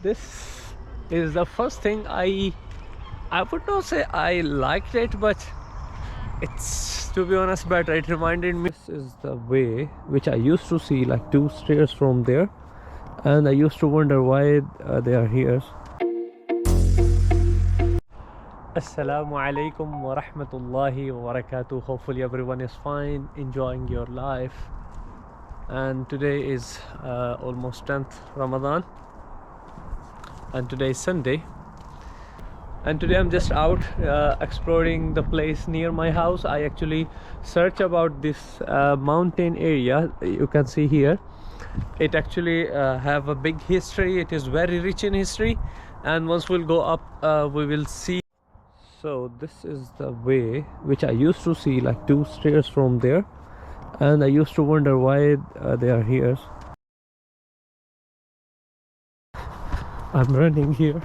this is the first thing I would not say I liked it, but it's, to be honest, better. It reminded me, this is the way which I used to see like 2 stairs from there, and I used to wonder why they are here. Assalamu alaikum wa rahmatullahi wa barakatuh. Hopefully everyone is fine, enjoying your life. And today is almost 10th Ramadan, and today is Sunday, and today I'm just out exploring the place near my house. I actually searched about this mountain area you can see here. It actually have a big history. It is very rich in history, and once we'll go up we will see. So this is the way which I used to see like 2 stairs from there, and I used to wonder why they are here. I'm running here.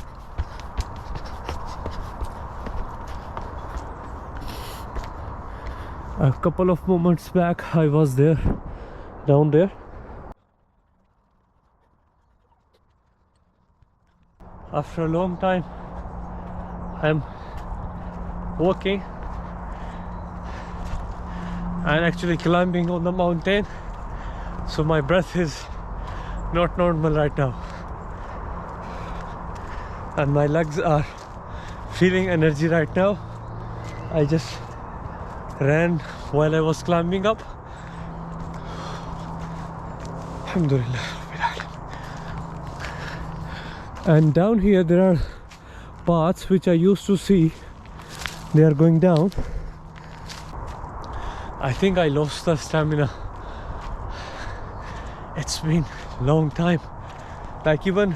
A couple of moments back I was there, down there. After a long time I'm walking and actually climbing on the mountain, so my breath is not normal right now, and my legs are feeling energy right now. I just ran while I was climbing up. Alhamdulillah. And down here there are paths which I used to see. They are going down. I think I lost the stamina. It's been a long time, like even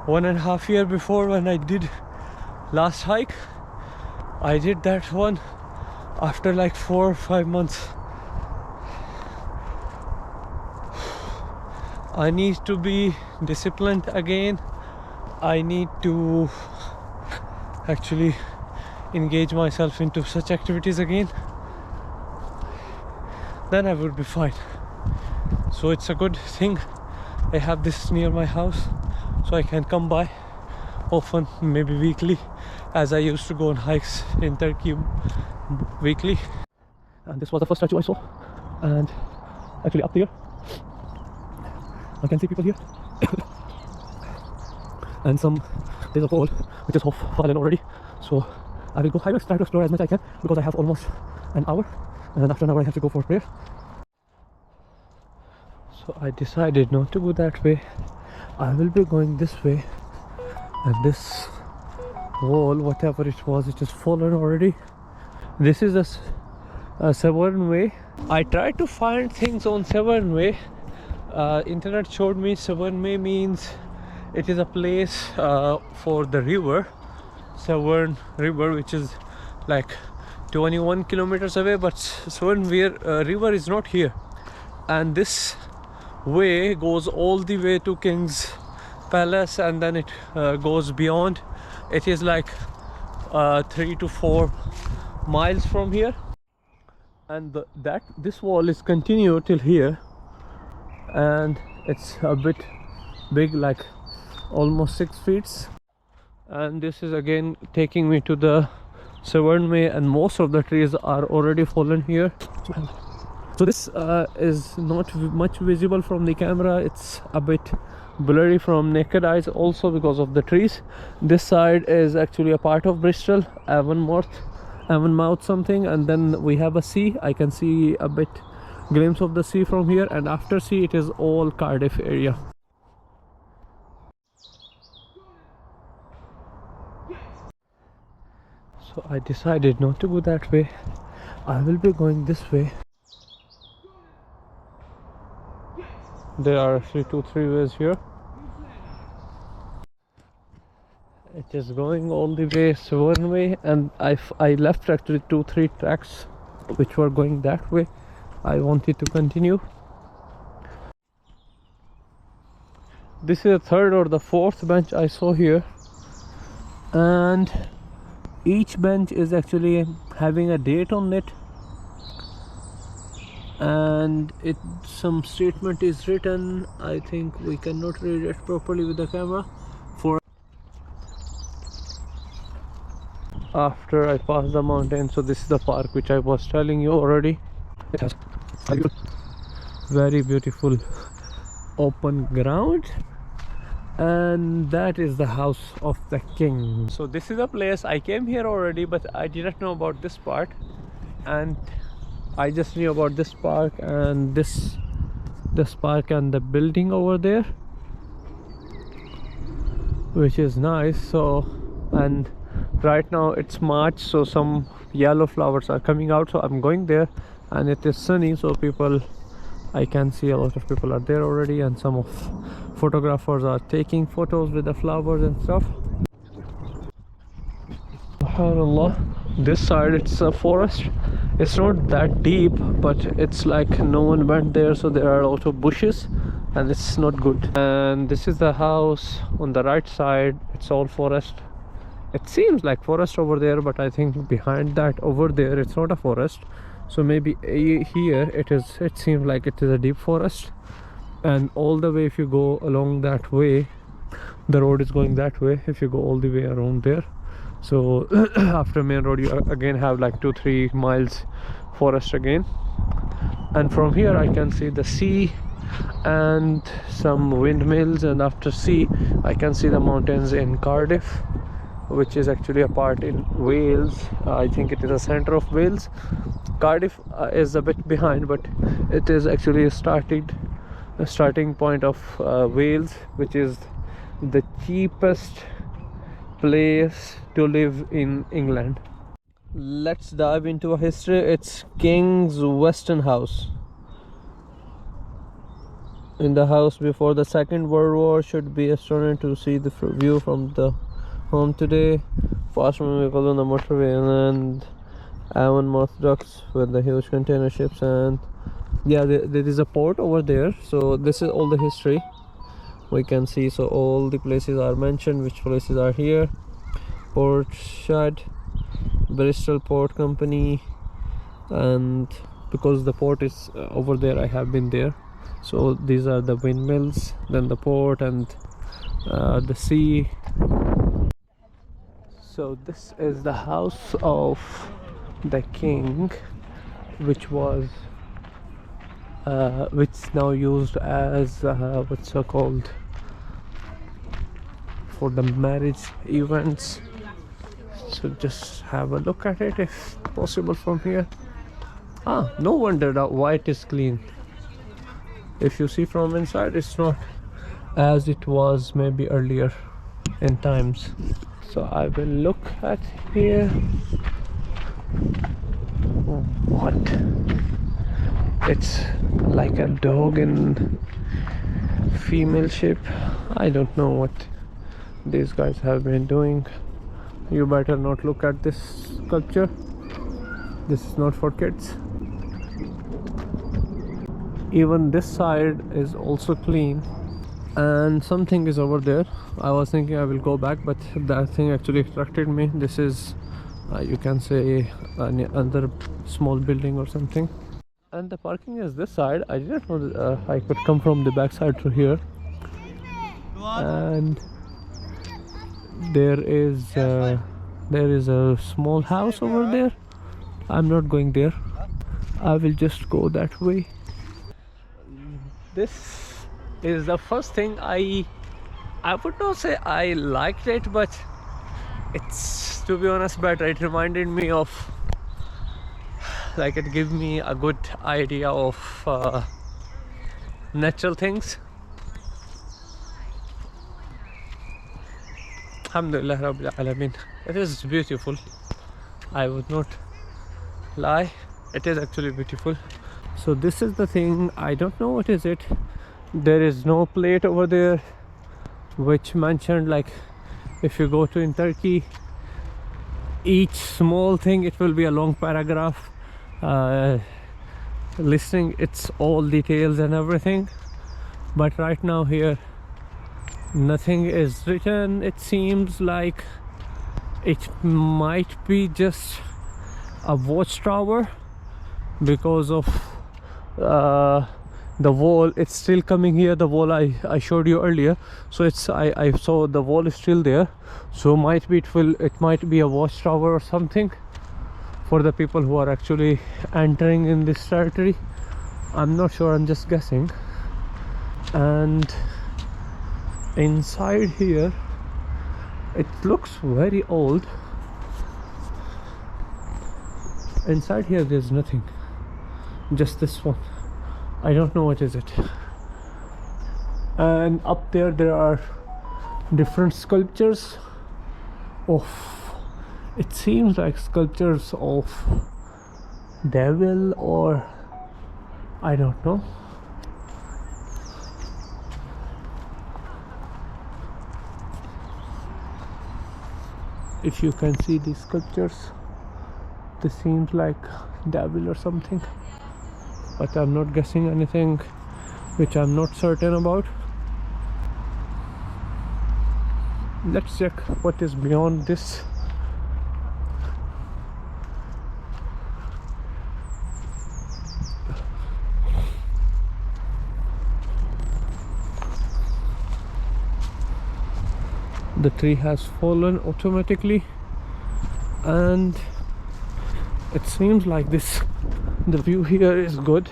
1.5 years before when I did last hike. I did that one after like 4 or 5 months. I need to be disciplined again. I need to actually engage myself into such activities again, then I would be fine. So it's a good thing I have this near my house, so I can come by often, maybe weekly, as I used to go on hikes in Turkey weekly. And this was the first statue I saw, and actually up there I can see people here. And there's a wall which is half fallen already, so I will try to explore as much as I can, because I have almost an hour, and after an hour I have to go for prayer. So I decided not to go that way. I will be going this way, and this wall, whatever it was, it is fallen already. This is a Severn Way. I tried to find things on Severn Way. Internet showed me Severn Way means it is a place for the river, Severn River, which is like 21 kilometers away, but Severn River is not here. And this way goes all the way to King's Palace, and then it goes beyond. It is like 3 to 4 miles from here, and this wall is continued till here, and it's a bit big, like almost 6 feet. And this is again taking me to the Severn Way, and most of the trees are already fallen here. So this is not much visible from the camera. It's a bit blurry from naked eyes also because of the trees. This side is actually a part of Bristol, Avonmouth something, and then we have a sea. I can see a bit glimpse of the sea from here, and after sea it is all Cardiff area. So I decided not to go that way. I will be going this way. There are actually 2-3 ways here. It is going all the way Severn Way, and I left actually 2-3 tracks which were going that way. I wanted to continue. This is the 3rd or the 4th bench I saw here, and each bench is actually having a date on it. and some statement is written. I think we cannot read it properly with the camera. For after I pass the mountain, so this is the park which I was telling you already. It has very beautiful open ground, and that is the house of the king. So this is a place I came here already, but I didn't know about this part, and I just knew about this park and this park and the building over there, which is nice. So, and right now it's March, so some yellow flowers are coming out, so I'm going there, and it is sunny, so I can see a lot of people are there already, and some of photographers are taking photos with the flowers and stuff. SubhanAllah, this side it's a forest. It's not that deep, but it's like no one went there, so there are a lot of bushes and it's not good. And this is the house on the right side. It's all forest. It seems like forest over there, but I think behind that over there it's not a forest. So maybe here it seems like it is a deep forest. And all the way, if you go along that way, the road is going that way. If you go all the way around there, so after main road you again have like 2-3 miles forest again. And from here I can see the sea and some windmills, and after sea I can see the mountains in Cardiff, which is actually a part in Wales. I think it is a center of Wales. Cardiff is a bit behind, but it is actually a starting point of Wales, which is the cheapest place to live in England. Let's dive into a history. It's Kings Weston House. In the house before the Second World War, should be astonishing to see the view from the home today. Fast moving vehicles on the motorway and Avonmouth docks with the huge container ships, and yeah, there is a port over there. So this is all the history we can see. So all the places are mentioned, which places are here. Port Shed, Bristol Port Company, and because the port is over there, I have been there. So these are the windmills, then the port, and the sea. So this is the house of the king, which now used as what's so called for the marriage events. So just have a look at it if possible from here. No wonder why it is clean. If you see from inside, it's not as it was maybe earlier in times. So I will look at here. What? It's like a dog in female shape. I don't know what these guys have been doing. You better not look at this sculpture. This is not for kids. Even this side is also clean, and something is over there. I was thinking I will go back, but that thing actually attracted me. This is you can say another small building or something. And the parking is this side. I didn't know that, I could come from the back side through here. And there is a small house over there. I'm not going there. I will just go that way. This is the first thing I would not say I liked it, but it's, to be honest, better. It reminded me of, like, it gave me a good idea of natural things. Alhamdulillah Rabbil Alameen. It is beautiful. I would not lie. It is actually beautiful. So this is the thing. I don't know what is it. There is no plate over there which mentioned, like, if you go to in Turkey, each small thing, it will be a long paragraph listing its all details and everything. But right now here nothing is written. It seems like it might be just a watchtower because of the wall, it's still coming here, the wall I showed you earlier. So it's I saw the wall is still there, so it might be a watchtower or something for the people who are actually entering in this territory. I'm not sure, I'm just guessing. And inside here it looks very old. Inside here there's nothing, just this one. I don't know what is it. And up there are different sculptures of, it seems like sculptures of devil, or I don't know. If you can see these sculptures, this seems like devil or something, but I'm not guessing anything which I'm not certain about. Let's check what is beyond this. The tree has fallen automatically, and it seems like this, the view here is good.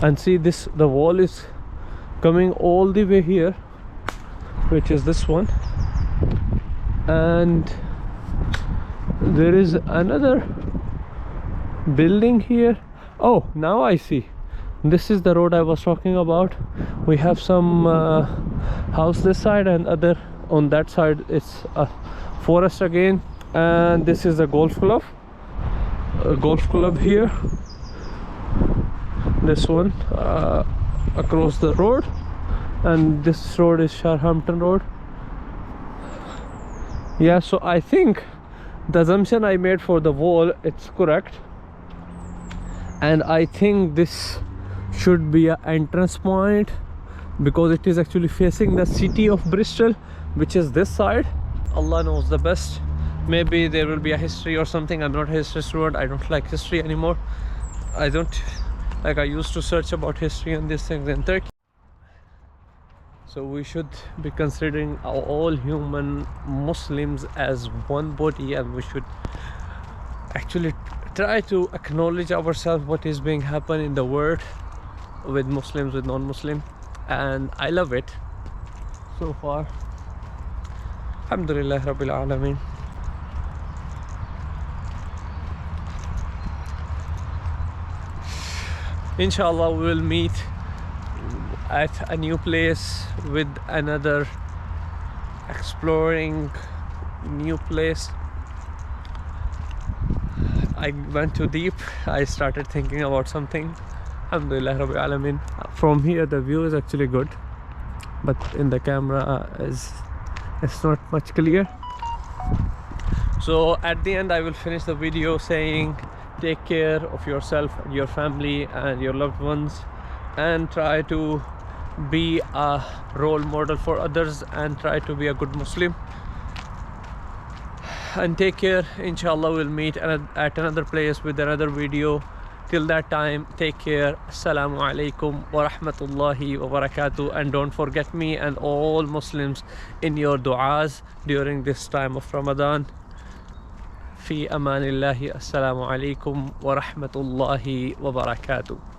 And see this, the wall is coming all the way here, which is this one, and there is another building here. Oh, now I see, this is the road I was talking about. We have some house this side, and other on that side it's a forest again. And this is a golf club here, this one across the road, and this road is Sharhampton Road. Yeah, so I think the assumption I made for the wall, it's correct, and I think this should be an entrance point, because it is actually facing the city of Bristol, which is this side. Allah knows the best. Maybe there will be a history or something. I'm not a history student, I don't like history anymore. I used to search about history and these things in Turkey. So we should be considering all human Muslims as one body, and we should actually try to acknowledge ourselves what is being happen in the world with Muslims, with non-Muslim, and I love it so far. Alhamdulillah Rabbil Alameen. Inshallah we will meet at a new place with another exploring new place. I went too deep, I started thinking about something. Alhamdulillah Rabbil Alameen. From here the view is actually good, but in the camera it's not much clear. So at the end I will finish the video saying, take care of yourself and your family and your loved ones, and try to be a role model for others, and try to be a good Muslim, and take care. Inshallah we'll meet at another place with another video. Till that time, take care. Assalamu alaikum wa rahmatullahi wa barakatuh, and don't forget me and all Muslims in your du'as during this time of Ramadan. في أمان الله. السلام عليكم ورحمة الله وبركاته.